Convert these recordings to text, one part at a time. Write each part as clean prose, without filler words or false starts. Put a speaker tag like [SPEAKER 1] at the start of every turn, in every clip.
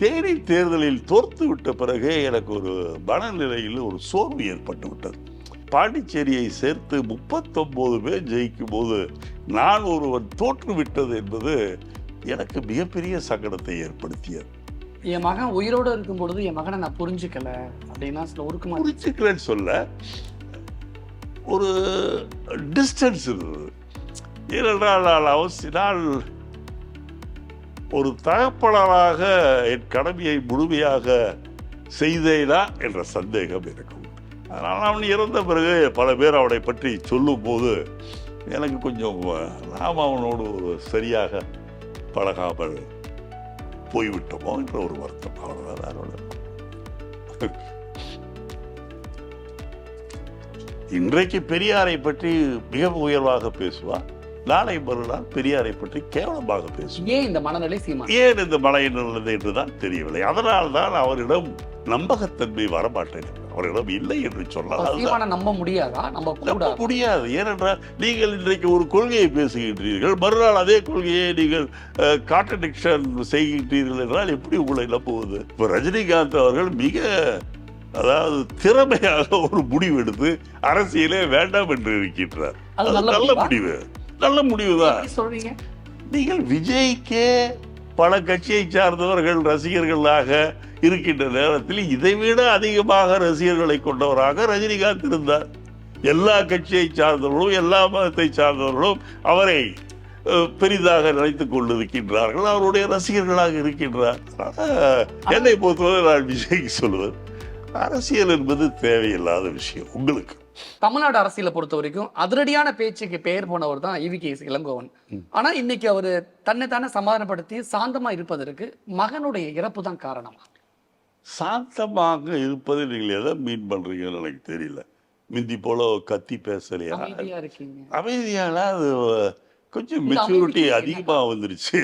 [SPEAKER 1] தேனி தேர்தலில் தோர்த்து விட்ட பிறகு எனக்கு ஒரு மனநிலையில் ஒரு சோர்வு ஏற்பட்டு விட்டது. பாண்டிச்சேரியை சேர்த்து 39 பேர் ஜெயிக்கும் போது நான் ஒருவன் தோற்று விட்டது என்பது எனக்கு மிகப்பெரிய சங்கடத்தை ஏற்படுத்தியது.
[SPEAKER 2] என் மகன் உயிரோடு இருக்கும் பொழுது என் மகனை நான் புரிஞ்சுக்கல அப்படின்னா சில உருக்குமா
[SPEAKER 1] புரிஞ்சுக்கலன்னு சொல்ல, ஒரு டிஸ்டன்ஸ் இருந்தது. ஏனென்றால் நான் ஒரு தகப்பனராக என் கடமையை முழுமையாக செய்தேனா என்ற சந்தேகம் இருக்கும். அதனால் அவன் இறந்த பிறகு பல பேர் அவனை பற்றி சொல்லும் போது எனக்கு கொஞ்சம் நாம் அவனோடு ஒரு சரியாக பழகாமல் போய்விட்டோமோ என்ற ஒரு வருத்தம். அவ்வளவுதான். இன்றைக்கு பெரியாரை பற்றி மிக உயர்வாக பேசுவார், நாளை மறுநாள் பெரியாரை பற்றி கேவலமாக பேசுவார்.
[SPEAKER 2] ஏன் இந்த மனநிலை சீமான்?
[SPEAKER 1] ஏன் இந்த மனநிலை என்றுதான் தெரியவில்லை. அதனால் தான் அவரிடம் நம்பகத்தன்மை வரமாட்டேன். அவரிடம் இல்லை என்று சொன்னால்
[SPEAKER 2] நம்ப முடியாதா? நம்ப
[SPEAKER 1] முடியாது. ஏனென்றால் நீங்கள் இன்றைக்கு ஒரு கொள்கையை பேசுகின்றீர்கள், மறுநாள் அதே கொள்கையை நீங்கள் கான்ட்ரடிக்ஷன் செய்கின்றீர்கள் என்றால் எப்படி உங்களை நம்புவது? இப்போ ரஜினிகாந்த் அவர்கள் மிக திறமையாக ஒரு முடிவு எடுத்து அரசியலே வேண்டாம் என்று இருக்கின்றார். நல்ல முடிவுதான்
[SPEAKER 2] சொல்றீங்க.
[SPEAKER 1] நீங்கள் விஜய்க்கே பல கட்சியை சார்ந்தவர்கள் ரசிகர்களாக இருக்கின்ற நேரத்தில் இதைவிட அதிகமாக ரசிகர்களை கொண்டவராக ரஜினிகாந்த் இருந்தார். எல்லா கட்சியை சார்ந்தவர்களும் எல்லா மதத்தை சார்ந்தவர்களும் அவரை பெரிதாக நினைத்துக் கொண்டிருக்கின்றார்கள், அவருடைய ரசிகர்களாக இருக்கின்றார். என்னை பொறுத்தவரை நான் விஜய்க்கு சொல்லுவது, அரசியல் என்பது தேவையில்லாத விஷயம். உங்களுக்கு
[SPEAKER 2] தமிழ்நாடு அரசியலை பொறுத்த வரைக்கும் அதிரடியான பேச்சுக்கு பெயர் போனவர் தான் ஈவி.கே. இளங்கோவன். ஆனா இன்னைக்கு அவரு தன்னைத்தானே சமாதானப்படுத்தி சாந்தமா இருப்பதற்கு மகனுடைய இறப்பு தான் காரணமா?
[SPEAKER 1] சாந்தமாக இருப்பது நீங்கள் எதை மீன் பண்றீங்கன்னு எனக்கு தெரியல. மிந்தி போல கத்தி பேசலையா? அமைதியான அது கொஞ்சம் மெச்சூரிட்டி அதிகமாக வந்துருச்சு,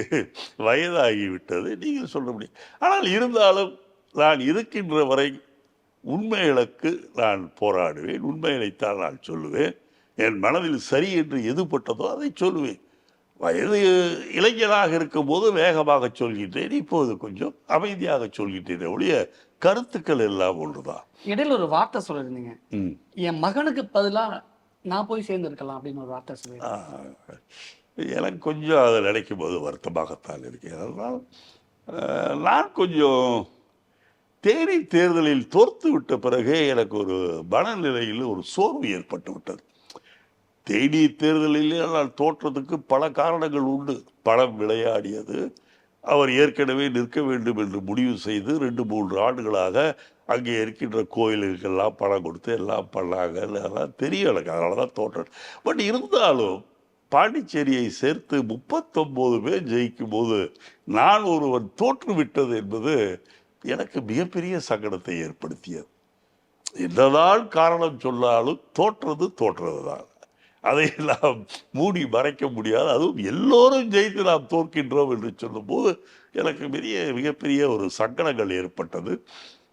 [SPEAKER 1] வயதாகி விட்டது, நீங்கள் சொல்ல முடியும். ஆனால் இருந்தாலும் நான் இருக்கின்ற வரை உண்மைகளுக்கு நான் போராடுவேன், உண்மைகளைத்தான் நான் சொல்லுவேன். என் மனதில் சரி என்று எதுப்பட்டதோ அதை சொல்லுவேன். வயது இளைஞராக இருக்கும் போது வேகமாக சொல்கின்றேன், இப்போது கொஞ்சம் அமைதியாக சொல்கின்றேன். ஒழிய கருத்துக்கள் எல்லாம் ஒன்றுதான்.
[SPEAKER 2] இடையில ஒரு வார்த்தை சொல்லிருந்தீங்க, என் மகனுக்கு பதிலாக நான் போய் சேர்ந்திருக்கலாம் அப்படின்னு ஒரு வார்த்தை சொல்லியிருக்கேன்.
[SPEAKER 1] எனக்கு கொஞ்சம் அதை நினைக்கும் போது வருத்தமாகத்தான் இருக்கேன். அதனால் நான் கொஞ்சம் தேனி தேர்தலில் தோர்த்து விட்ட பிறகு எனக்கு ஒரு மனநிலையில் ஒரு சோர்வு ஏற்பட்டு விட்டது. தேனி தேர்தலில் நான் தோற்றதுக்கு பல காரணங்கள் உண்டு. பணம் விளையாடியது, அவர் ஏற்கனவே நிற்க வேண்டும் என்று முடிவு செய்து 2-3 ஆண்டுகளாக அங்கே இருக்கின்ற கோயிலுக்கெல்லாம் பணம் கொடுத்து எல்லாம் பண்ணாங்க, அதெல்லாம் தெரியும் எனக்கு. அதனால தான் தோற்றம். பட் இருந்தாலும் பாண்டிச்சேரியை சேர்த்து 39 பேர் ஜெயிக்கும் போது நான் ஒருவன் தோற்று விட்டது என்பது எனக்கு மிகப்பெரிய சங்கடத்தை ஏற்படுத்தியது. என்னதான் காரணம் சொன்னாலும் தோற்றது தான். அதை நாம் மூடி மறைக்க முடியாது. அதுவும் எல்லோரும் ஜெயித்து நாம் தோற்கின்றோம் என்று சொல்லும்போது எனக்கு மிகப்பெரிய ஒரு சங்கடங்கள் ஏற்பட்டது.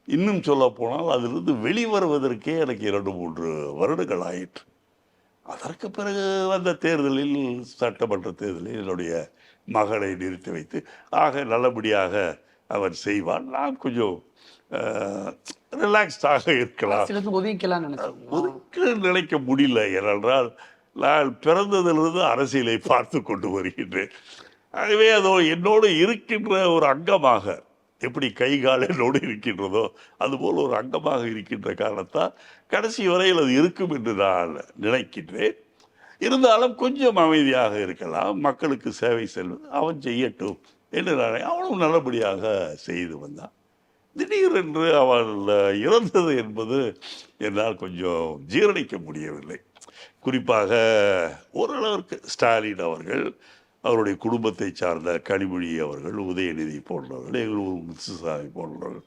[SPEAKER 1] இன்னும் சொல்ல போனால் அதிலிருந்து வெளிவருவதற்கே எனக்கு 2-3 வருடங்கள் ஆயிற்று. அதற்கு பிறகு வந்த தேர்தலில், சட்டமன்ற தேர்தலில் என்னுடைய மகனை நிறுத்தி வைத்து நல்லபடியாக அவன் செய்வான், நான் கொஞ்சம் ரிலாக்ஸ்டாக இருக்கலாம், ஒதுக்க நினைக்க முடியல. ஏனென்றால் நான் பிறந்ததிலிருந்து அரசியலை பார்த்து கொண்டு வருகின்றேன். ஆகவே அதோ என்னோடு இருக்கின்ற ஒரு அங்கமாக, எப்படி கை கால் என்னோடு இருக்கின்றதோ அதுபோல் ஒரு அங்கமாக இருக்கின்ற காரணத்தால் கடைசி வரையில் அது இருக்கும் என்று நான் நினைக்கின்றேன். இருந்தாலும் கொஞ்சம் அமைதியாக இருக்கலாம், மக்களுக்கு சேவை செல்வது அவன் செய்யட்டும் என்று அவனும் நல்லபடியாக செய்து வந்தான். திடீரென்று அவள் இறந்தது என்பது என்னால் கொஞ்சம் ஜீரணிக்க முடியவில்லை. குறிப்பாக ஓரளவிற்கு ஸ்டாலின் அவர்கள், அவருடைய குடும்பத்தை சார்ந்த கனிமொழி அவர்கள், உதயநிதி போன்றவர்கள், எங்களூர் முத்துசாமி போன்றவர்கள்,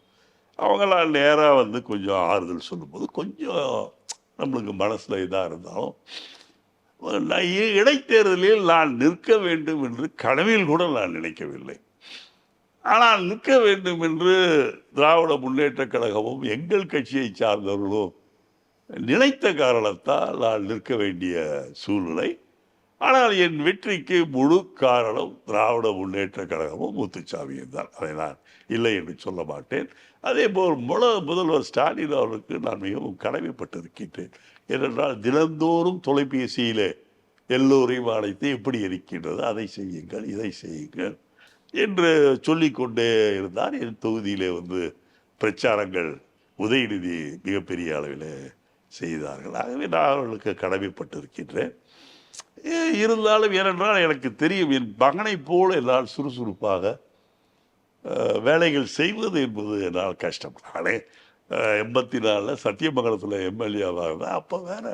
[SPEAKER 1] அவங்களால் நேராக கொஞ்சம் ஆறுதல் சொல்லும்போது கொஞ்சம் நம்மளுக்கு மனசில் இதாக இருந்தாலும், இடைத்தேர்தலில் நான் நிற்க வேண்டும் என்று கனவில் கூட நான் நினைக்கவில்லை. ஆனால் நிற்க வேண்டும் என்று திராவிட முன்னேற்ற கழகமும் எங்கள் கட்சியை சார்ந்தவர்களும் நினைத்த காரணத்தால் நான் நிற்க வேண்டிய சூழ்நிலை. ஆனால் என் வெற்றிக்கு முழு காரணம் திராவிட முன்னேற்ற கழகமும் முத்துசாமியும் தான். அதை நான் இல்லை என்று சொல்ல மாட்டேன். அதே போல் முதல்வர் ஸ்டாலின் அவர்களுக்கு நான் மிகவும் கடமைப்பட்டிருக்கின்றேன். ஏனென்றால் தினந்தோறும் தொலைபேசியிலே எல்லோரையும் அழைத்து எப்படி இருக்கின்றது, அதை செய்யுங்கள், இதை செய்யுங்கள் என்று சொல்லிக்கொண்டே இருந்தார். என் தொகுதியிலே பிரச்சாரங்கள் உதயநிதி மிகப்பெரிய அளவில் செய்தார்கள். ஆகவே நான் அவர்களுக்கு கடமைப்பட்டிருக்கின்றேன். இருந்தாலும் ஏனென்றால் எனக்கு தெரியும், என் மகனை போல என்னால் சுறுசுறுப்பாக வேலைகள் செய்வது என்பது என்னால் கஷ்டம். நானே 84 சத்தியமங்கலத்தில் எம்எல்ஏவாக இருந்தேன். அப்போ வேற,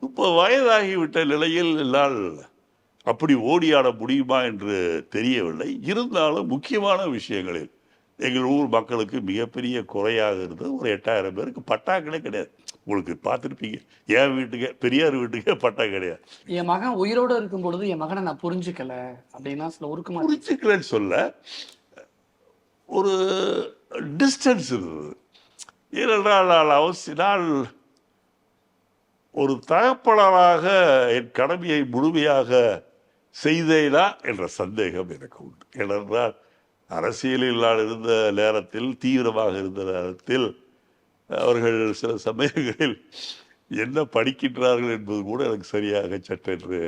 [SPEAKER 1] இப்போ வயதாகிவிட்ட நிலையில் என்னால் அப்படி ஓடியாட முடியுமா என்று தெரியவில்லை. இருந்தாலும் முக்கியமான விஷயங்களில் எங்கள் ஊர் மக்களுக்கு மிகப்பெரிய குறையாக இருந்தது. ஒரு 8000 பேருக்கு பட்டாக்களே கிடையாது. உங்களுக்கு பார்த்துருப்பீங்க, என் வீட்டுக்கே, பெரியார் வீட்டுக்கே பட்டா கிடையாது.
[SPEAKER 2] என் மகன் உயிரோடு இருக்கும் பொழுது என் மகனை நான் புரிஞ்சுக்கல அப்படின்னா சில உருக்கமா
[SPEAKER 1] புரிஞ்சுக்கலன்னு சொல்ல, ஒரு டிஸ்டன்ஸ் இருந்தது. ஏனென்றால் நான் ஒரு தகப்பனராக என் கடமையை முழுமையாக செய்தேனா என்ற சந்தேகம் எனக்கு உண்டு. ஏனென்றால் அரசியலில் நான் இருந்த நேரத்தில், தீவிரமாக இருந்த நேரத்தில், அவர்கள் சில சமயங்களில் என்ன படிக்கின்றார்கள் என்பது கூட எனக்கு சரியாக சட்டென்று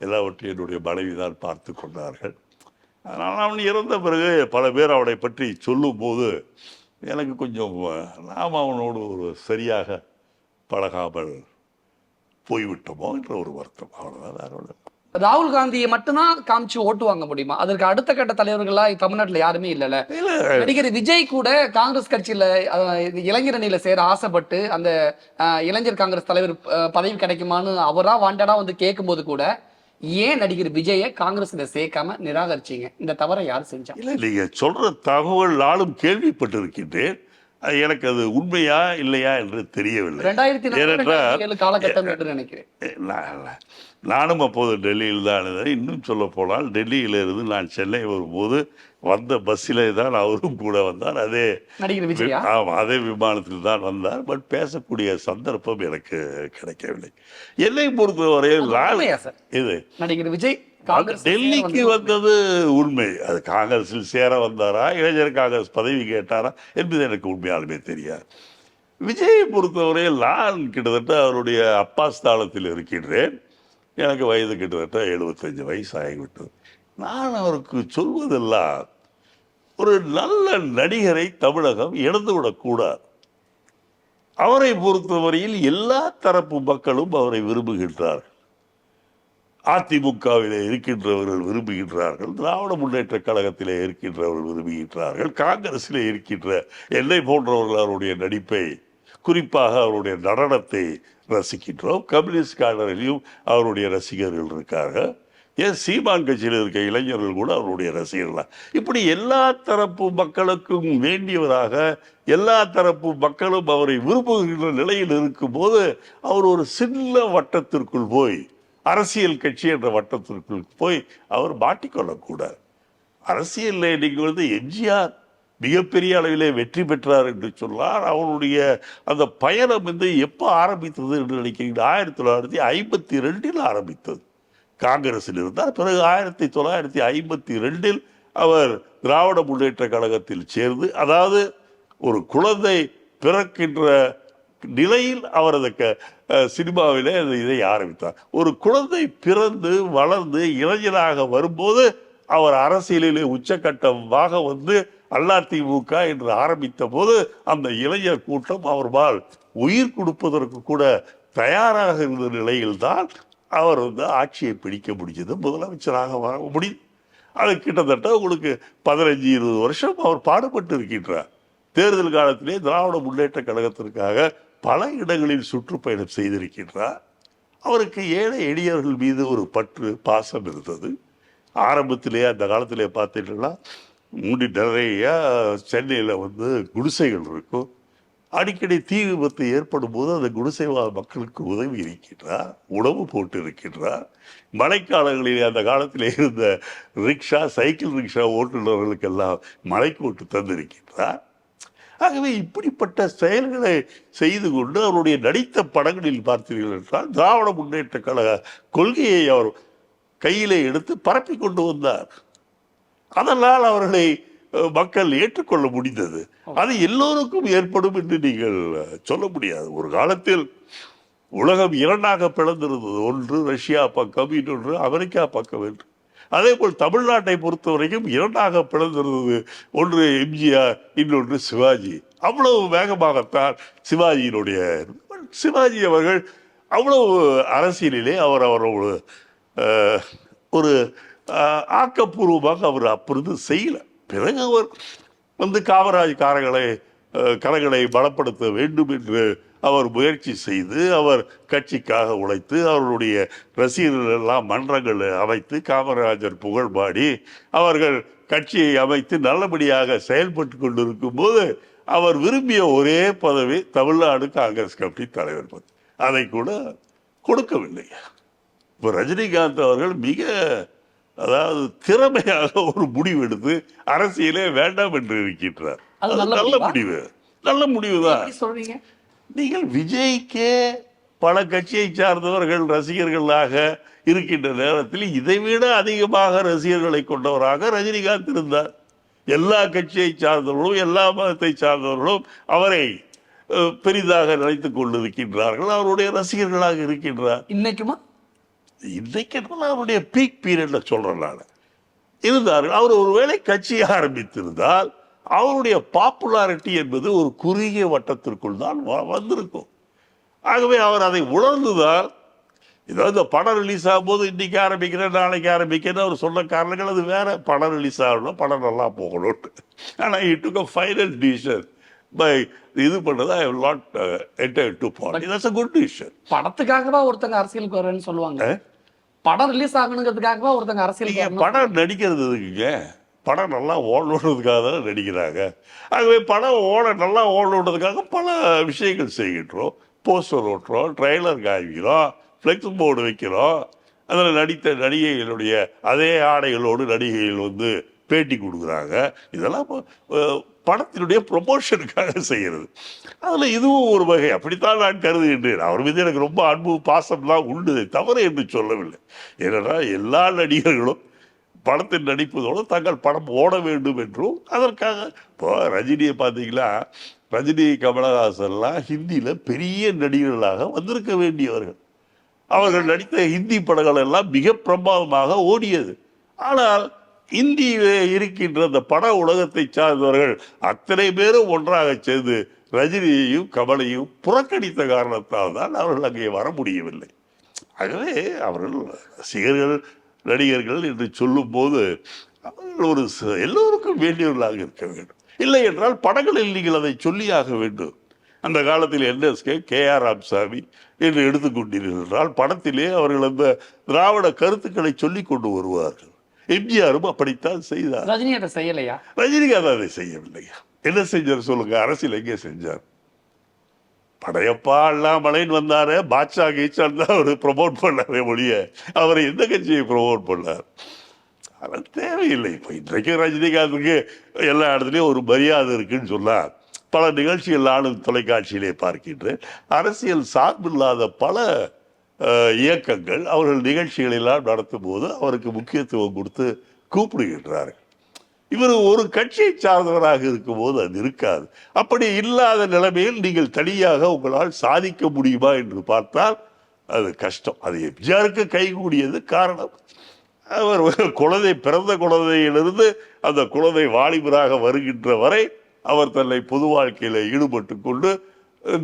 [SPEAKER 1] எல்லாவற்றையும் என்னுடைய மனைவி தான் பார்த்து கொண்டார்கள். அதனால் அவன் இறந்த பிறகு பல பேர் அவனை பற்றி சொல்லும்போது எனக்கு கொஞ்சம் நாம் அவனோடு ஒரு சரியாக பழகாமல் போய்விட்டோமோ என்ற ஒரு வருத்தம். அவ்வளோதான், அவனோட.
[SPEAKER 2] ராகுல் காந்தியை மட்டும்தான் காமிச்சு ஓட்டு வாங்க முடியுமா? அதற்கு அடுத்த கட்ட தலைவர்களா தமிழ்நாட்டில் யாருமே இல்லைல்ல. நடிகர் விஜய் கூட காங்கிரஸ் கட்சியில இளைஞர் அணியில சேர ஆசைப்பட்டு அந்த இளைஞர் காங்கிரஸ் தலைவர் பதவி கிடைக்குமான்னு அவரா வாண்டடா கேட்கும் போது கூட ஏன் நடிகர் விஜயை காங்கிரஸ்ல சேர்க்காம நிராகரிச்சீங்க? இந்த தவறை யார் செஞ்சா? இல்ல,
[SPEAKER 1] நீங்க சொல்ற தகவல் நாளும் கேள்விப்பட்டிருக்கின்றேன். எனக்கு அது உண்மையா இல்லையா என்று தெரியவில்லை.
[SPEAKER 2] 2007 காலகட்டம் என்று நினைக்கிறேன்.
[SPEAKER 1] நானும் அப்போது டெல்லியில் தான் இருந்தேன். இன்னும் சொல்ல போனால் டெல்லியிலிருந்து நான் சென்னை வரும்போது வந்த பஸ்ஸிலே தான் அவரும் கூட வந்தார். அதே
[SPEAKER 2] நடிகர் விஜயா?
[SPEAKER 1] ஆமாம், அதே விமானத்தில் தான் வந்தார். பட் பேசக்கூடிய சந்தர்ப்பம் எனக்கு கிடைக்கவில்லை. என்னை பொறுத்தவரையில் இது
[SPEAKER 2] நடிகர் விஜய்
[SPEAKER 1] டெல்லிக்கு வந்தது உண்மை. அது காங்கிரஸில் சேர வந்தாரா, இளைஞர் காங்கிரஸ் பதவி கேட்டாரா என்பது எனக்கு உண்மையாலுமே தெரியாது. விஜயை பொறுத்தவரையில் நான் கிட்டத்தட்ட அவருடைய அப்பா ஸ்தானத்தில் இருக்கின்றேன். எனக்கு வயது கிட்டத்தட்ட 75 வயசு ஆகிவிட்டது. நான் அவருக்கு சொல்வதெல்லாம், ஒரு நல்ல நடிகரை தமிழகம் இழந்துவிடக்கூடாது. அவரை பொறுத்தவரையில் எல்லா தரப்பு மக்களும் அவரை விரும்புகின்றார்கள். அதிமுகவிலே இருக்கின்றவர்கள் விரும்புகின்றார்கள், திராவிட முன்னேற்ற கழகத்திலே இருக்கின்றவர்கள் விரும்புகின்றார்கள், காங்கிரஸிலே இருக்கின்ற என்னை போன்றவர்கள் அவருடைய நடிப்பை, குறிப்பாக அவருடைய நடனத்தை ரசிக்கின்றோம். கம்யூனிஸ்ட் காரர்களையும் அவருடைய ரசிகர்கள் இருக்கார்கள். ஏன் சீமான் கட்சியில் இருக்க இளைஞர்கள் கூட அவருடைய ரசிகர்கள். இப்படி எல்லா தரப்பு மக்களுக்கும் வேண்டியவராக, எல்லா தரப்பு மக்களும் அவரை விரும்புகின்ற நிலையில் இருக்கும்போது அவர் ஒரு சின்ன வட்டத்திற்குள் போய், அரசியல் கட்சி என்ற வட்டத்திற்குள் போய் அவர் மாட்டிக்கொள்ளக்கூடாது. அரசியலில் நீங்கள் எம்ஜிஆர் மிகப்பெரிய அளவிலே வெற்றி பெற்றார் என்று சொன்னார். அவருடைய அந்த பயணம் எப்போ ஆரம்பித்தது என்று நினைக்கிறீங்க? 1952 ஆரம்பித்தது. காங்கிரஸில் இருந்தார். பிறகு 1952 அவர் திராவிட முன்னேற்ற கழகத்தில் சேர்ந்து, அதாவது ஒரு குழந்தை பிறக்கின்ற நிலையில் அவர் சினிமாவிலே இதை ஆரம்பித்தார். ஒரு குழந்தை பிறந்து வளர்ந்து இளைஞராக வரும்போது அவர் அரசியலிலே உச்சக்கட்டமாக அதிமுக என்று ஆரம்பித்த போது அந்த இளைஞர் கூட்டம் அவர்பால் உயிர் கொடுப்பதற்கு கூட தயாராக இருந்த நிலையில்தான் அவர் ஆட்சியை பிடிக்க முடிஞ்சது, முதலமைச்சராக வர முடியும். அது கிட்டத்தட்ட உங்களுக்கு 15-20 வருஷம் அவர் பாடுபட்டு இருக்கின்றார். தேர்தல் காலத்திலே திராவிட முன்னேற்ற கழகத்திற்காக பல இடங்களில் சுற்றுப்பயணம் செய்திருக்கின்றார். அவருக்கு ஏழை எளியவர்கள் மீது ஒரு பற்று, பாசம் இருந்தது. ஆரம்பத்திலே அந்த காலத்திலே பார்த்தீங்கன்னா நிறைய சென்னையில் குடிசைகள் இருக்கும். அடிக்கடி தீ விபத்து ஏற்படும் போது அந்த குடிசைவாழ் மக்களுக்கு உதவி இருக்கின்றார், உணவு போட்டு இருக்கின்றார். மழைக்காலங்களிலே அந்த காலத்தில் இருந்த ரிக்ஷா, சைக்கிள் ரிக்ஷா ஓட்டுநர்களுக்கெல்லாம் மழைக்கோட்டு தந்திருக்கின்றார். ஆகவே இப்படிப்பட்ட செயல்களை செய்து கொண்டு அவருடைய நடித்த படங்களில் பார்த்தீர்கள் என்றால் திராவிட முன்னேற்ற கழக கொள்கையை அவர் கையிலே எடுத்து பரப்பி கொண்டு வந்தார். அதனால் அவர்களை மக்கள் ஏற்றுக்கொள்ள முடிந்தது. அது எல்லோருக்கும் ஏற்படும் என்று நீங்கள் சொல்ல முடியாது. ஒரு காலத்தில் உலகம் இரண்டாக பிளந்திருந்தது. ஒன்று ரஷ்யா பக்கம், இன்னொன்று அமெரிக்கா பக்கம் என்று. அதே போல் தமிழ்நாட்டை பொறுத்த வரைக்கும் இரண்டாக பிளந்திருந்தது. ஒன்று எம்ஜிஆர், இன்னொன்று சிவாஜி. அவ்வளவு வேகமாகத்தான் சிவாஜி அவர்கள் அவ்வளவு அரசியலிலே அவரோட ஒரு ஆக்கப்பூர்வமாக அவர் அப்பொழுது செய்யல. பிறகு அவர் காமராஜ் கரங்களை பலப்படுத்த வேண்டும் என்று அவர் முயற்சி செய்து அவர் கட்சிக்காக உழைத்து அவர்களுடைய ரசிகர்கள் எல்லாம் மன்றங்கள் அமைத்து காமராஜர் புகழ் பாடி அவர்கள் கட்சியை அமைத்து நல்லபடியாக செயல்பட்டு கொண்டிருக்கும் போது அவர் விரும்பிய ஒரே பதவி தமிழ்நாடு காங்கிரஸ் கமிட்டி தலைவர் பதவி. அதை கூட கொடுக்கவில்லை. இப்போ ரஜினிகாந்த் அவர்கள் அதாவது திறமையாக ஒரு முடிவு எடுத்து அரசியலே வேண்டாம் என்று இருக்கின்றார். நல்ல முடிவு தான். நீங்கள் விஜய்க்கே பல கட்சியை சார்ந்தவர்கள் ரசிகர்களாக இருக்கின்ற நேரத்தில் இதைவிட அதிகமாக ரசிகர்களை கொண்டவராக ரஜினிகாந்த் இருந்தார். எல்லா கட்சியை சார்ந்தவர்களும் எல்லா மதத்தை சார்ந்தவர்களும் அவரை பெரிதாக நினைத்துக் கொண்டிருக்கின்றார்கள். அவருடைய ரசிகர்களாக இருக்கின்றார். இன்னைக்கு அவருடைய பீக் பீரியட்ல சொல்றேன் நான் இருந்தார்கள். அவர் ஒருவேளை கட்சியை ஆரம்பித்திருந்தால் அவருடைய பாப்புலாரிட்டி என்பது ஒரு குறுகிய வட்டத்திற்குள் தான் வந்திருக்கும். ஆகவே அவர் அதை உணர்ந்துதான் ஏதாவது இந்த படம் ரிலீஸ் ஆகும்போது இன்னைக்கு ஆரம்பிக்கிறேன் நாளைக்கு ஆரம்பிக்கிறேன்னு அவர் சொன்ன காரணங்கள் அது வேற. படம் ரிலீஸ் ஆகணும், படம் நல்லா போகணும்னு. ஆனால் it took a final decision by இது பண்ணது ஐ will not enter into politics. That's a good decision.
[SPEAKER 2] படத்துக்காகவா ஒருத்தங்க அரசியலுக்கு வரேன்னு சொல்லுவாங்க. படம் ரிலீஸ் ஆகணுங்கிறதுக்காகவா ஒருத்தங்க அரசியலுக்கு
[SPEAKER 1] படம் நடிக்கிறது இருக்குங்க. படம் நல்லா ஓடணுன்றதுக்காக தான் நடிக்கிறாங்க. ஆகவே படம் நல்லா ஓடணுன்றதுக்காக பல விஷயங்கள் செய்கின்றோம். போஸ்டர் ஓட்டுறோம், ட்ரெய்லர் காய்க்கிறோம், ஃப்ளெக்ஸ் போர்டு வைக்கிறோம். அதில் நடித்த நடிகைகளுடைய அதே ஆடைகளோடு நடிகைகள் பேட்டி கொடுக்குறாங்க. இதெல்லாம் படத்தினுடைய ப்ரொமோஷனுக்காக செய்கிறது. அதில் இதுவும் ஒரு வகை. அப்படித்தான் நான் கருதுகின்றேன். அவர் மீது எனக்கு ரொம்ப அன்பு பாசம்லாம் உண்டு, தவறு என்று சொல்லவில்லை. ஏனென்னா எல்லா நடிகர்களும் படத்தில் நடிப்பதோடு தங்கள் படம் ஓட வேண்டும் என்றும் அதற்காக இப்போ ரஜினியை பார்த்தீங்களா, ரஜினி கமலஹாசன்லாம் ஹிந்தியில் பெரிய நடிகர்களாக வந்திருக்க வேண்டியவர்கள். அவர்கள் நடித்த ஹிந்தி படங்கள் எல்லாம் மிக பிரமாதமாக ஓடியது. ஆனால் இந்தியிலே இருக்கின்ற அந்த பட உலகத்தை சார்ந்தவர்கள் அத்தனை பேரும் ஒன்றாக சேர்ந்து ரஜினியையும் கமலையும் புறக்கணித்த காரணத்தால் தான் அவர்கள் அங்கே வர முடியவில்லை. ஆகவே அவர்கள் ரசிகர்கள் நடிகர்கள் என்று சொல்லும் போது அவர்கள் எல்லோருக்கும் வேண்டியவர்களாக இருக்க வேண்டும். இல்லை என்றால் படங்களில் நீங்கள் அதை சொல்லியாக வேண்டும். அந்த காலத்தில் என்எஸ்கே KR ராமசாமி என்று எடுத்துக்கொண்டீர்கள் என்றால் படத்திலே அவர்கள் அந்த திராவிட கருத்துக்களை சொல்லி கொண்டு வருவார்கள். எம்ஜிஆரும் அப்படித்தான் செய்தார். ரஜினிகாந்த் அதை செய்யவில்லையா? என்ன செஞ்சார் சொல்லுங்க? அரசியல் எங்கே செஞ்சார்? படையப்பா அண்ணாமலைன்னு வந்தாரு, பாட்ஷா கீச்சான் தான் அவர் ப்ரொமோட் பண்ணாரே ஒழிய அவரை எந்த கட்சியை ப்ரொமோட் பண்ணார்? அதெல்லாம் தேவையில்லை. இப்போ இன்றைக்கு ரஜினிகாந்துக்கு எல்லா இடத்துலையும் ஒரு மரியாதை இருக்குன்னு சொன்னார். பல நிகழ்ச்சிகள் நானும் தொலைக்காட்சியிலே பார்க்கின்றேன். அரசியல் சார்பில்லாத பல இயக்கங்கள் அவர்கள் நிகழ்ச்சிகளெல்லாம் நடத்தும் போது அவருக்கு முக்கியத்துவம் கொடுத்து கூப்பிடுகின்றார்கள். இவர் ஒரு கட்சியை சார்ந்தவராக இருக்கும்போது அது இருக்காது. அப்படி இல்லாத நிலைமையில் நீங்கள் தனியாக உங்களால் சாதிக்க முடியுமா என்று பார்த்தால் அது கஷ்டம். அது எம்ஜிஆருக்கு கைகூடியது. காரணம், அவர் பிறந்த குழந்தையிலிருந்து அந்த குழந்தை வாலிபராக வருகின்ற வரை அவர் தன்னை பொது வாழ்க்கையில் ஈடுபட்டு கொண்டு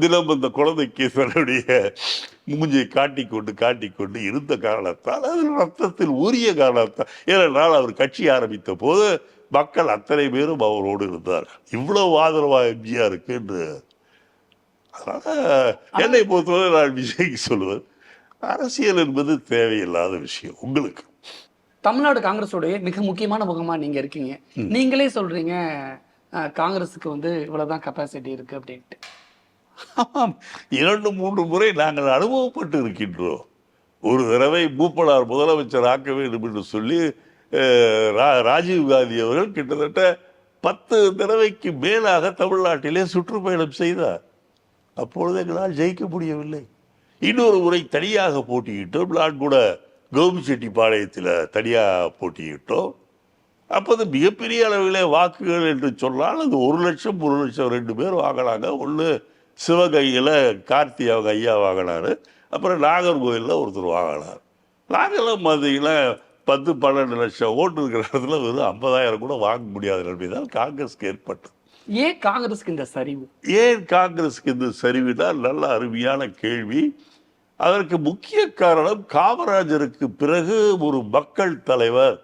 [SPEAKER 1] தினம் அந்த குழந்தைக்கு தன்னுடைய மூஞ்சியை காட்டிக்கொண்டு இருந்த காரணத்தால் அது ரத்தத்தில் ஊறிய காரணத்தால். ஏனென்றால் அவர் கட்சி ஆரம்பித்த போது மக்கள் அத்தனை பேரும் அவரோடு இருந்தார். இவ்வளவு ஆதரவாக எம்ஜிஆருக்கு என்று. அதனால என்னை பொறுத்தவரை நான் விஜய்க்கு சொல்லுவேன், அரசியல் என்பது தேவையில்லாத விஷயம். உங்களுக்கு
[SPEAKER 2] தமிழ்நாடு காங்கிரஸோடைய மிக முக்கியமான முகமா நீங்க இருக்கீங்க. நீங்களே சொல்றீங்க காங்கிரஸுக்கு இவ்வளவுதான் கெப்பாசிட்டி இருக்கு அப்படின்ட்டு.
[SPEAKER 1] 2-3 முறை நாங்கள் அனுபவப்பட்டு இருக்கின்றோம். ஒரு தடவை மூப்பனார் முதலமைச்சர் ஆக்க வேண்டும் என்று சொல்லி ராஜீவ் காந்தி அவர்கள் கிட்டத்தட்ட 10 தடவைக்கு மேலாக தமிழ்நாட்டிலே சுற்றுப்பயணம் செய்தார். அப்பொழுது எங்களால் ஜெயிக்க முடியவில்லை. இன்னொரு முறை தனியாக போட்டியிட்டோம். நான் கூட கோபிச்செட்டிப்பாளையத்தில் தனியாக போட்டியிட்டோம். அப்போது மிகப்பெரிய அளவிலே வாக்குகள் என்று சொன்னால் அது 1,00,000 1,00,000 2 பேர் வாங்கினாங்க. ஒன்று சிவகங்கையில் கார்த்தி அவங்க ஐயா வாங்கினார். அப்புறம் நாகர்கோவிலில் ஒருத்தர் வாங்கினார். நாங்களாம் பார்த்தீங்கன்னா 10 12 லட்சம் ஓட்டு இருக்கிற இடத்துல வெறும் 50,000 கூட வாங்க முடியாத நிலைமை தான் காங்கிரஸ்க்கு ஏற்பட்டது.
[SPEAKER 2] ஏன் காங்கிரஸ்க்கு இந்த சரிவு?
[SPEAKER 1] ஏன் காங்கிரஸ்க்கு இந்த சரிவுதான் நல்ல அருமையான கேள்வி. அதற்கு முக்கிய காரணம் காமராஜருக்கு பிறகு ஒரு மக்கள் தலைவர்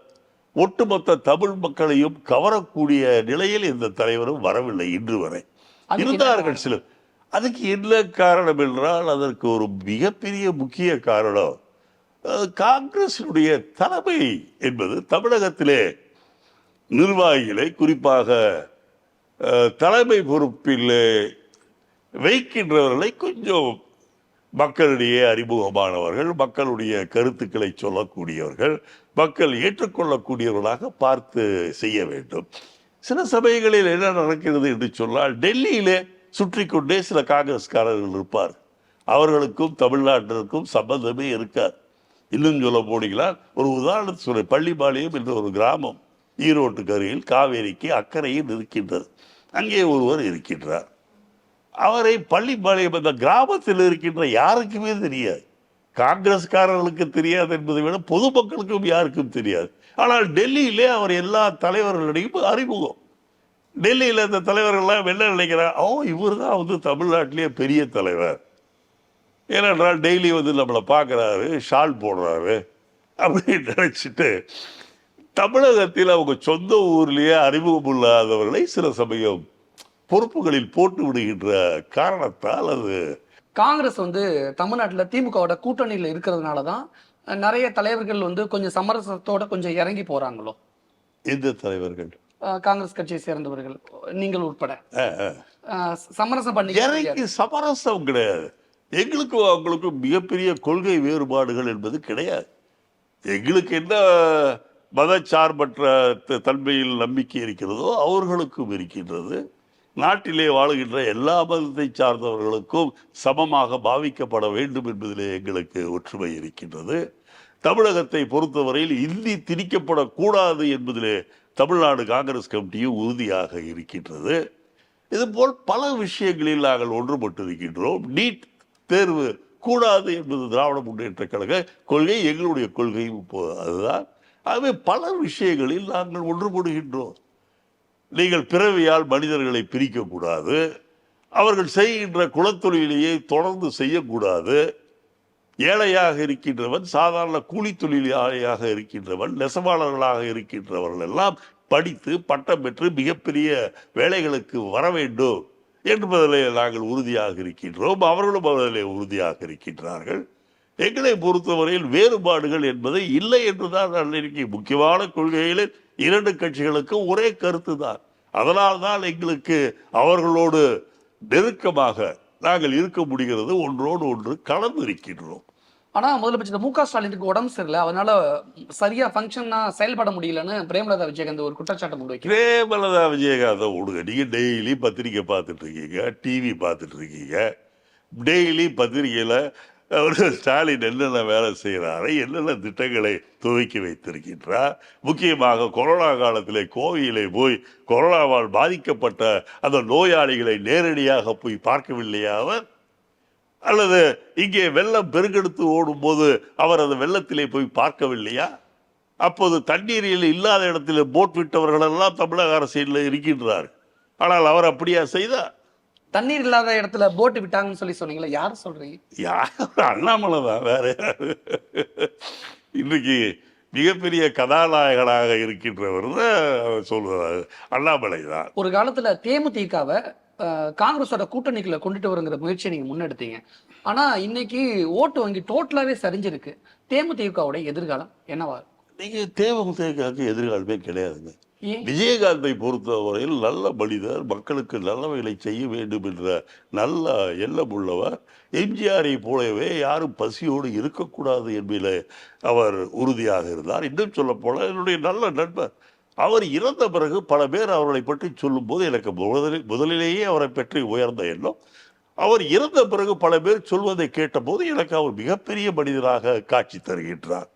[SPEAKER 1] ஒட்டுமொத்த தமிழ் மக்களையும் கவரக்கூடிய நிலையில் இந்த தலைவரும் வரவில்லை இன்று வரை. இருந்தார்கள் சிலர். அதுக்கு என்ன காரணம் என்றால் அதற்கு ஒரு மிகப்பெரிய முக்கிய காரணம் காங்கிரசினுடைய தலைமை என்பது தமிழகத்திலே நிர்வாகிகளை குறிப்பாக தலைமை பொறுப்பில் வைக்கின்றவர்களை கொஞ்சம் மக்களிடையே அறிமுகமானவர்கள், மக்களுடைய கருத்துக்களை சொல்லக்கூடியவர்கள், மக்கள் ஏற்றுக்கொள்ளக்கூடியவர்களாக பார்த்து செய்ய வேண்டும். சில சமயங்களில் என்ன நடக்கிறது என்று சொன்னால் டெல்லியிலே சுற்றி கொண்டே சில காங்கிரஸ்காரர்கள் இருப்பார். அவர்களுக்கும் தமிழ்நாட்டிற்கும் சம்பந்தமே இருக்காது. இன்னும் சொல்ல போனீங்களா, ஒரு உதாரணத்துக்கு சொல்ல, பள்ளிப்பாளையம் என்ற ஒரு கிராமம் ஈரோட்டுக்கு அருகில் காவேரிக்கு அக்கறையில் இருக்கின்றது. அங்கே ஒருவர் இருக்கின்றார். அவரை பள்ளிப்பாளையம் அந்த கிராமத்தில் இருக்கின்ற யாருக்குமே தெரியாது. காங்கிரஸ்காரர்களுக்கு தெரியாது என்பதை விட பொதுமக்களுக்கும் யாருக்கும் தெரியாது. ஆனால் டெல்லியிலே அவர் எல்லா தலைவர்களிடையும் அறிமுகம். டெல்லியில் இந்த தலைவர்கள்லாம் என்ன நினைக்கிறார், இவர் தான் தமிழ்நாட்டிலேயே பெரிய தலைவர். ஏனென்றால் டெய்லி நம்மளை பார்க்குறாரு, ஷால் போடுறாரு அப்படின்னு நினச்சிட்டு தமிழகத்தில் அவங்க சொந்த ஊர்லேயே அறிமுகம் இல்லாதவர்களை சில சமயம் பொறுப்புகளில் போட்டு விடுகின்ற காரணத்தால் அது
[SPEAKER 2] காங்கிரஸ் தமிழ்நாட்டில் திமுகவோட கூட்டணியில் இருக்கிறதுனால தான் நிறைய தலைவர்கள் கொஞ்சம் சமரசத்தோட கொஞ்சம் இறங்கி போறாங்களோ.
[SPEAKER 1] எந்த தலைவர்கள்?
[SPEAKER 2] காங்கிரஸ் கட்சியை சேர்ந்தவர்கள் நீங்கள் உட்பட சமரசம் பண்ணி
[SPEAKER 1] இறங்கி சமரசம் கிடையாது. எங்களுக்கும் அவங்களுக்கும் மிகப்பெரிய கொள்கை வேறுபாடுகள் என்பது கிடையாது. எங்களுக்கு என்ன மதச்சார்பற்ற தன்மையில் நம்பிக்கை இருக்கிறதோ அவர்களுக்கும் இருக்கின்றது. நாட்டிலே வாழுகின்ற எல்லா மதத்தை சார்ந்தவர்களுக்கும் சமமாக பாவிக்கப்பட வேண்டும் என்பதிலே எங்களுக்கு ஒற்றுமை இருக்கின்றது. தமிழகத்தை பொறுத்தவரையில் இந்தி திணிக்கப்படக்கூடாது என்பதிலே தமிழ்நாடு காங்கிரஸ் கமிட்டியும் உறுதியாக இருக்கின்றது. இதுபோல் பல விஷயங்களில் நாங்கள் ஒன்றுபட்டு இருக்கின்றோம். நீட் தேர்வு கூடாது என்பது திராவிட முன்னேற்ற கழக கொள்கை, எங்களுடைய கொள்கையும் அதுதான். ஆகவே பல விஷயங்களில் நாங்கள் ஒன்றுபடுகின்றோம். நீங்கள் பிறவியால் மனிதர்களை பிரிக்கக்கூடாது, அவர்கள் செய்கின்ற குலத்தொழிலையே தொடர்ந்து செய்யக்கூடாது, ஏழையாக இருக்கின்றவன், சாதாரண கூலி தொழிலாளியாக இருக்கின்றவன், நெசவாளர்களாக இருக்கின்றவர்கள் எல்லாம் படித்து பட்டம் பெற்று மிகப்பெரிய வேலைகளுக்கு வர வேண்டும் என்பதிலே நாங்கள் உறுதியாக இருக்கின்றோம். அவர்களும் அவர்களிலே உறுதியாக இருக்கின்றார்கள். எங்களை பொறுத்தவரையில் வேறுபாடுகள் என்பது இல்லை என்றுதான் நான் நினைக்கிறேன். முக்கியமான கொள்கையில் இரண்டு கட்சிகளுக்கும் ஒரே கருத்து தான். அதனால்தான் எங்களுக்கு அவர்களோடு நெருக்கமாக நாங்கள் இருக்க முடிகிறது, ஒன்றோடு ஒன்று கலந்து இருக்கின்றோம்.
[SPEAKER 2] ஆனா முதலமைச்சர் மு க ஸ்டாலினுக்கு உடம்பு சரியில்லை, அதனால சரியா ஃபங்க்ஷனா செயல்பட முடியலன்னு பிரேமலதா விஜயகாந்த் ஒரு குற்றச்சாட்டு முன் வைக்கிறார்.
[SPEAKER 1] பிரேமலதா விஜயகாந்த் விடுங்க, நீங்க டெய்லி பத்திரிக்கை பார்த்துட்டு இருக்கீங்க, டிவி பார்த்துட்டு இருக்கீங்க. டெய்லி பத்திரிகையில ஸ்டாலின் என்னென்ன வேலை செய்கிறாரு, என்னென்ன திட்டங்களை துவக்கி வைத்திருக்கின்றார். முக்கியமாக கொரோனா காலத்திலே கோவையிலே போய் கொரோனாவால் பாதிக்கப்பட்ட அந்த நோயாளிகளை நேரடியாக போய் பார்க்கவில்லையா அவர்? அல்லது இங்கே வெள்ளம் பெருக்கெடுத்து ஓடும் போது அவர் அந்த வெள்ளத்திலே போய் பார்க்கவில்லையா? அப்போது தண்ணீரில் இல்லாத இடத்துல போட் விட்டவர்கள் எல்லாம் தமிழக அரசியலில் இருக்கின்றார். ஆனால் அவர் அப்படியா செய்தார்?
[SPEAKER 2] தண்ணீர் இல்லாத இடத்துல போட்டு விட்டாங்கன்னு சொல்லி சொன்னீங்களா, யார் சொல்றீங்க?
[SPEAKER 1] யார்? அண்ணாமலை தான், வேற யாரு? இன்னைக்கு மிகப்பெரிய கதாநாயகனாக இருக்கின்றவர் தான் சொல்றாரு, அண்ணாமலை தான்.
[SPEAKER 2] ஒரு காலத்துல தேமுதிகவை காங்கிரஸோட கூட்டணிக்குள்ள கொண்டுட்டு வருங்கிற முயற்சியை நீங்க முன்னெடுத்தீங்க. ஆனா இன்னைக்கு ஓட்டு வங்கி டோட்டலாவே சரிஞ்சிருக்கு. தேமுதிகவோட எதிர்காலம் என்னவா?
[SPEAKER 1] நீங்க தேமுதிகவுக்கு எதிர்காலமே கிடையாதுங்க. விஜயகாந்தை பொறுத்தவரையில் நல்ல மனிதர், மக்களுக்கு நல்லவைகளை செய்ய வேண்டும் என்ற நல்ல எண்ணம் உள்ளவர். எம்ஜிஆரை போலவே யாரும் பசியோடு இருக்கக்கூடாது என்பதில் அவர் உறுதியாக இருந்தார். இன்னும் சொல்ல போல என்னுடைய நல்ல நண்பர். அவர் இறந்த பிறகு பல பேர் அவர்களை பற்றி சொல்லும்போது எனக்கு முதலிலேயே அவரை பற்றி உயர்ந்த எண்ணம். அவர் இறந்த பிறகு பல பேர் சொல்வதை கேட்டபோது எனக்கு அவர் மிகப்பெரிய மனிதராக காட்சி தருகின்றார்.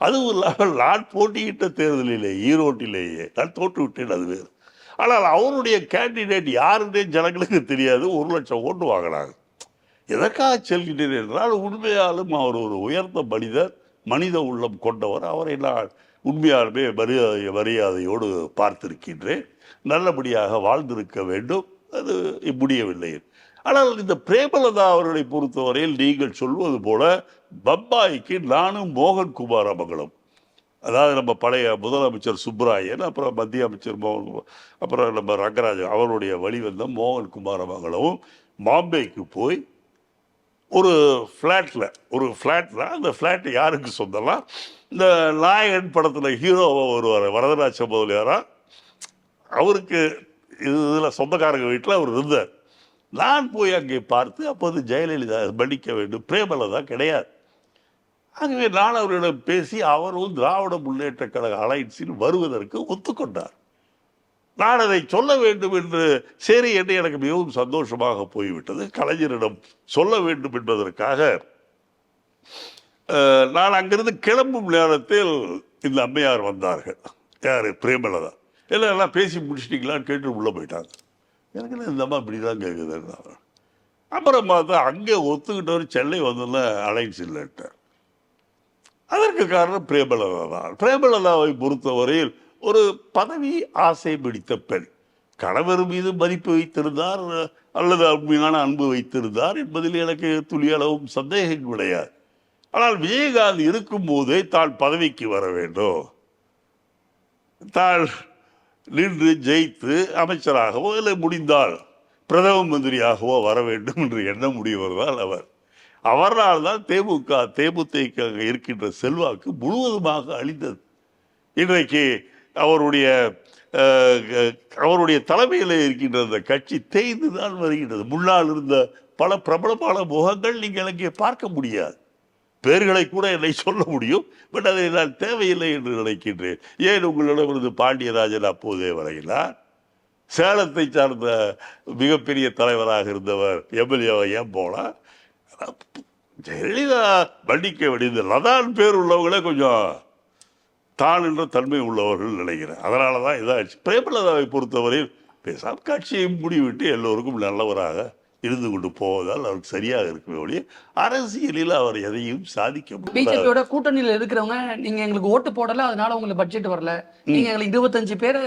[SPEAKER 1] அதுவும் இல்லாமல் நான் போட்டியிட்ட தேர்தலிலே ஈரோட்டிலேயே நான் தோற்று விட்டேன், அது வேறு. ஆனால் அவருடைய கேண்டிடேட் யாருன்னே ஜனங்களுக்கு தெரியாது. 1,00,000 ஓட்டு வாங்கினாங்க. எதற்காக செல்கிறேன் என்றால், உண்மையாலும் அவர் ஒரு உயர்ந்த மனிதர், மனித உள்ளம் கொண்டவர். அவரை நான் உண்மையாலுமே மரியாதையோடு பார்த்திருக்கின்றேன். நல்லபடியாக வாழ்ந்திருக்க வேண்டும். அது முடியவில்லை. ஆனால் இந்த பிரேமலதா அவர்களை பொறுத்தவரையில் நீங்கள் சொல்வது போல பம்பாய்க்கு நானும் மோகன்குமார் மகளும், அதாவது நம்ம பழைய முதலமைச்சர் சுப்ராயன், அப்புறம் மத்திய அமைச்சர் அப்புறம் நம்ம ரங்கராஜ் அவருடைய வழிவந்த மோகன்குமார் மகளும் பாம்பேக்கு போய் ஒரு ஃப்ளாட்டில் அந்த ஃப்ளாட் யாருக்கு சொந்தம்னா, இந்த நாயகன் படத்தில் ஹீரோவை வருவார் வரதராஜ முதலியாரா, அவருக்கு இதில் சொந்தக்காரங்க வீட்டில் அவர் இருந்தார். நான் போய் அங்கே பார்த்து, அப்போது ஜெயலலிதா மன்னிக்க வேண்டும், பிரேமலதா கிடையாது. ஆகவே நான் அவரிடம் பேசி அவரும் திராவிட முன்னேற்ற கழக அலைன்ஸில் வருவதற்கு ஒத்துக்கொண்டார். நான் அதை சொல்ல வேண்டும் என்று சரி என்று எனக்கு மிகவும் சந்தோஷமாக போய்விட்டது. கலைஞரிடம் சொல்ல வேண்டும் என்பதற்காக நான் அங்கிருந்து கிளம்பும் நேரத்தில் இந்த அம்மையார் வந்தார்கள். யார்? பிரேமலதா. எல்லாம் பேசி முடிச்சிட்டிங்களான்னு கேட்டு உள்ளே போயிட்டாங்க. எனக்கு இந்த அம்மா இப்படி தான் கேட்குதுன்னு. அப்புறம் பார்த்தா அங்கே ஒத்துக்கிட்டவர் சென்னை வந்ததில் அலைன்ஸ் இல்லைன்ட்டார். அதற்கு காரணம் பிரேமலதா தான். பிரேமலதாவை பொறுத்தவரையில் ஒரு பதவி ஆசை பிடித்த பெண். கணவர் மீது மதிப்பு வைத்திருந்தார் அல்லது உண்மையான அன்பு வைத்திருந்தார் என்பதில் எனக்கு துளியளவும் சந்தேகம் கிடையாது. ஆனால் விஜயகாந்த் இருக்கும் போதே தான் பதவிக்கு வர வேண்டும், தான் நின்று ஜெயித்து அமைச்சராகவோ இல்லை முடிந்தால் பிரதம மந்திரியாகவோ வர வேண்டும் என்று எண்ண முடியவர்தான் அவர். அவரால் தான் தேமுதிக இருக்கின்ற செல்வாக்கு முழுவதுமாக அழிந்தது. இன்றைக்கு அவருடைய தலைமையில் இருக்கின்ற அந்த கட்சி தேய்ந்து தான் வருகின்றது. முன்னால் இருந்த பல பிரபலமான முகங்கள் நீங்கள் அங்கே பார்க்க முடியாது. பேர்களை கூட என்னை சொல்ல முடியும், பட் அதை நான் தேவையில்லை என்று நினைக்கின்றேன். ஏன் உங்களிடமிருந்து பாண்டியராஜன் அப்போதே வரையினார். சேலத்தை சார்ந்த மிகப்பெரிய தலைவராக இருந்தவர் எம்எல்ஏவை ஏன் போனார்? ஜெயலலிதா மன்னிக்க வேண்டியது. லதான் பேர் உள்ளவங்களே கொஞ்சம் தான் என்ற தன்மை உள்ளவர்கள் நினைக்கிறேன். அதனால தான் இதாச்சு. பிரேமலதாவை பொறுத்தவரையில் பேசாமல் கட்சியை முடிவிட்டு எல்லோருக்கும் நல்லவராக இருந்து கொண்டு போவதால் அவருக்கு சரியாக இருக்கவே ஒழிய அரசியலில் அவர் எதையும் சாதிக்க முடியாது.
[SPEAKER 2] பிஜேபியோட கூட்டணியில் இருக்கிறவங்க நீங்க எங்களுக்கு ஓட்டு போடல, அதனால உங்களுக்கு பட்ஜெட் வரல, நீங்க எங்களுக்கு 25 பேரை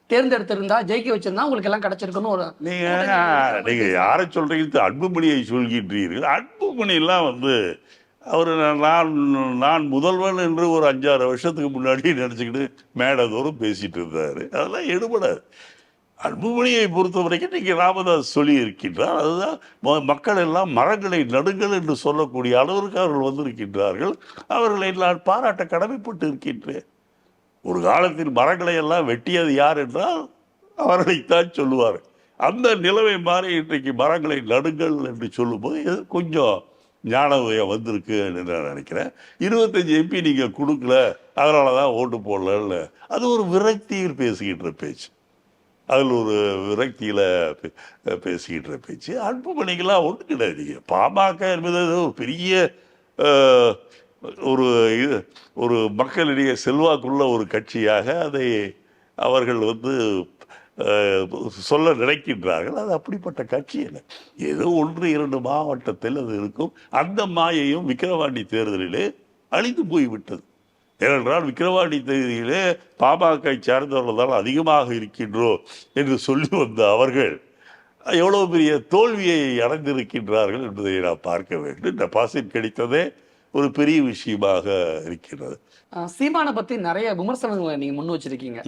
[SPEAKER 2] தேர்ந்தெடுத்திருந்தா ஜெயிக்க வச்சிருந்தா உங்களுக்கு எல்லாம் கிடைச்சிருக்குன்னு
[SPEAKER 1] நீங்க யாரை சொல்றீங்க? அன்புமணியை சொல்கின்றீர்கள். அன்புமணி எல்லாம் அவர் நான் முதல்வன் என்று ஒரு 5-6 வருஷத்துக்கு முன்னாடி நினச்சிக்கிட்டு மேடதோறும் பேசிட்டு இருந்தார். அதெல்லாம் எடுபடாது. அன்புமணியை பொறுத்த வரைக்கும் நீங்கள் ராமதாஸ் சொல்லி இருக்கின்றார். அதுதான் மக்கள் எல்லாம் மரங்களை நடுங்கள் என்று சொல்லக்கூடிய அளவிற்கு அவர்கள் வந்திருக்கின்றார்கள். அவர்களை நான் பாராட்ட கடமைப்பட்டு இருக்கின்றேன். ஒரு காலத்தில் மரங்களை எல்லாம் வெட்டியது யார் என்றால் அவர்களைத்தான் சொல்லுவார். அந்த நிலைமை மாறி இன்றைக்கு மரங்களை நடுங்கள் என்று சொல்லும்போது கொஞ்சம் ஞான உதயம் வந்திருக்கு என்று நான் நினைக்கிறேன். 25 MP நீங்கள் கொடுக்கல, அதனால தான் ஓட்டு போடல, அது ஒரு விரக்தியில் பேசுகின்ற பேச்சு. அதில் ஒரு விரக்தியில் பேசுகின்ற பேச்சு. அன்புமணிக்கெல்லாம் ஒன்றும் கிடையாது. நீங்கள் பாமக என்பது ஒரு பெரிய ஒரு மக்களிடையே செல்வாக்குள்ள ஒரு கட்சியாக அதை அவர்கள் சொல்ல நினைக்கின்றார்கள். அது அப்படிப்பட்ட கட்சி இல்லை. ஏதோ 1-2 மாவட்டத்தில் அது இருக்கும். அந்த மாயையும் விக்கிரவாண்டி தேர்தலிலே அழிந்து போய்விட்டது. ஏனென்றால் விக்கிரவாண்டி தேர்தலிலே பாமக சார்ந்தவர்கள் தான் அதிகமாக இருக்கின்றோம் என்று சொல்லி வந்த அவர்கள் எவ்வளோ பெரிய தோல்வியை அடைந்திருக்கின்றார்கள் என்பதை நாம் பார்க்க வேண்டும். டெபாசிட் கிடைத்ததே ஒரு பெரிய விஷயமாக இருக்கின்றது.
[SPEAKER 2] சீமானை பத்தி நிறைய விமர்சனங்களை நீங்க முன் வச்சிருக்கீங்க.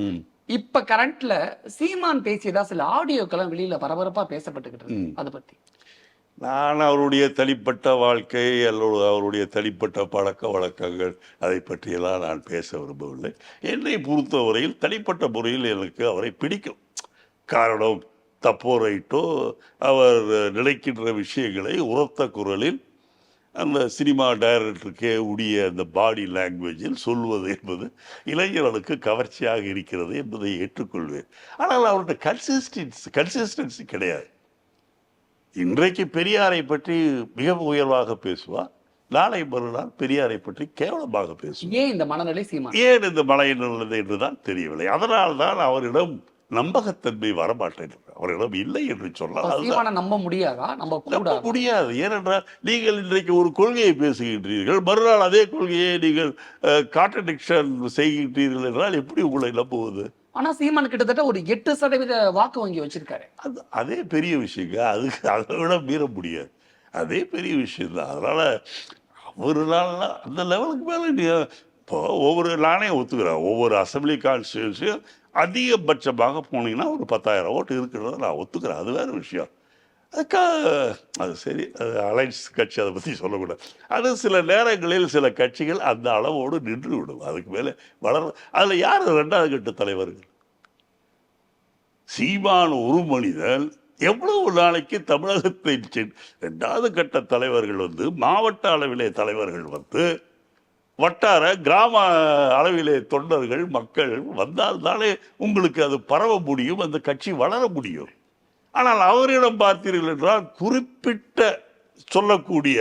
[SPEAKER 2] இப்ப கரண்ட்ல சீமான் பேசியதா சில ஆடியோக்கெல்லாம் வெளியில பரபரப்பா பேசப்பட்டுக்கிட்டு இருக்கு. அதை பத்தி
[SPEAKER 1] நான் அவருடைய தனிப்பட்ட வாழ்க்கை அல்லது அவருடைய தனிப்பட்ட பழக்க வழக்கங்கள் அதை பற்றியெல்லாம் நான் பேச விரும்பவில்லை. என்னை பொறுத்தவரையில் தனிப்பட்ட முறையில் எனக்கு அவரை பிடிக்கும். காரணம் தப்போ ரைட்டோ அவர் நினைக்கின்ற விஷயங்களை உரத்த குரலில் அந்த சினிமா டைரக்டருக்கே உடைய அந்த பாடி லாங்குவேஜில் சொல்வது என்பது இளைஞர்களுக்கு கவர்ச்சியாக இருக்கிறது என்பதை ஏற்றுக்கொள்வேன். ஆனால் அவருடைய கன்சிஸ்டன்சி கிடையாது. இன்றைக்கு பெரியாரை பற்றி மிக உயர்வாக பேசுவார், நாளை மறுநாள் பெரியாரை பற்றி கேவலமாக பேசுவார்.
[SPEAKER 2] ஏன் இந்த மனநிலை சீமான்?
[SPEAKER 1] ஏன் இந்த மழையில் உள்ளது என்றுதான் தெரியவில்லை. அதனால் தான் அவரிடம் நம்பகத்தன்மை வரமாட்டேன். அவரிடம் இல்லை என்று சொன்னால் அதுதான்
[SPEAKER 2] சீமானை நம்ப முடியாதா? நம்ப
[SPEAKER 1] நம்ப
[SPEAKER 2] கூடாதா?
[SPEAKER 1] முடியாது. ஏனென்றால் நீங்கள் இன்றைக்கு ஒரு கொள்கையை பேசுகின்றீர்கள், மறுநாள் அதே கொள்கையை நீங்கள் கான்ட்ரடிக்ஷன் செய்கின்றீர்கள் என்றால் எப்படி உங்களை நம்புவது?
[SPEAKER 2] ஆனா சீமான் கிட்டத்தட்ட ஒரு 8% வாக்கு வங்கி வச்சிருக்காரு.
[SPEAKER 1] அதே பெரிய விஷயங்க. அதுக்கு அதை விட மீற முடியாது. அதே பெரிய விஷயம் தான். அதனால அவருனால அந்த லெவலுக்கு மேலே இப்போ நானே ஒத்துக்கிறேன். ஒவ்வொரு அசம்பிளி கான்ஸ்டியூன்சியும் அதிகபட்சமாக போனீங்கன்னா ஒரு 10,000 ஓட்டு இருக்கிறத நான் ஒத்துக்கிறேன். அது வேறு விஷயம். அதுக்காக அது சரி, அது அலைன்ஸ் கட்சி அதை பற்றி சொல்லக்கூடாது. அது சில நேரங்களில் சில கட்சிகள் அந்த அளவோடு நின்று விடும். அதுக்கு மேலே வளர அதில் யார் 2வது கட்ட தலைவர்கள்? சீமான் ஒரு மனிதன் எவ்வளவு நாளைக்கு தமிழகத்தை 2வது கட்ட தலைவர்கள் மாவட்ட அளவிலே தலைவர்கள் வட்டார கிராம அளவிலே தொண்டர்கள் மக்கள் வந்தால் தானே உங்களுக்கு அது பரவ முடியும், அந்த கட்சி வளர முடியும். ஆனால் அவரிடம் பார்த்தீர்கள் என்றால் குறிப்பிட்ட சொல்லக்கூடிய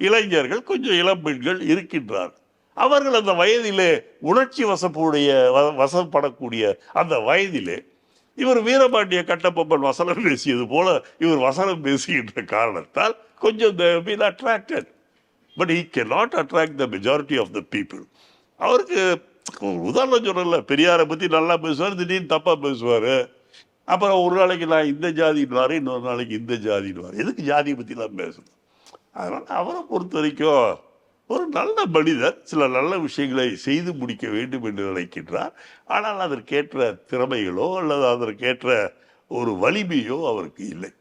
[SPEAKER 1] இளைஞர்கள், கொஞ்சம் இளம்பெண்கள் இருக்கின்றார். அவர்கள் அந்த வயதிலே உணர்ச்சி வசப்படக்கூடிய அந்த வயதிலே இவர் வீரபாண்டிய கட்டபொம்மன் வசனம் பேசியது போல இவர் வசனம் பேசுகின்ற காரணத்தால் கொஞ்சம் been attracted. But he cannot attract the majority of the people. அவருக்கு உதாரணம் சொல்லல, பெரியாரை பற்றி நல்லா பேசுவார், திடீர்னு தப்பாக பேசுவார். அப்புறம் ஒரு நாளைக்கு நான் இந்த ஜாதின்வார், இன்னொரு நாளைக்கு இந்த ஜாதின்வார். எதுக்கு ஜாதியை பற்றிலாம் பேசணும்? அதனால் அவரை பொறுத்த வரைக்கும் ஒரு நல்ல மனிதர், சில நல்ல விஷயங்களை செய்து முடிக்க வேண்டும் என்று நினைக்கின்றார். ஆனால் அதற்கேற்ற திறமைகளோ அல்லது அதற்கேற்ற ஒரு வலிமையோ அவருக்கு இல்லை.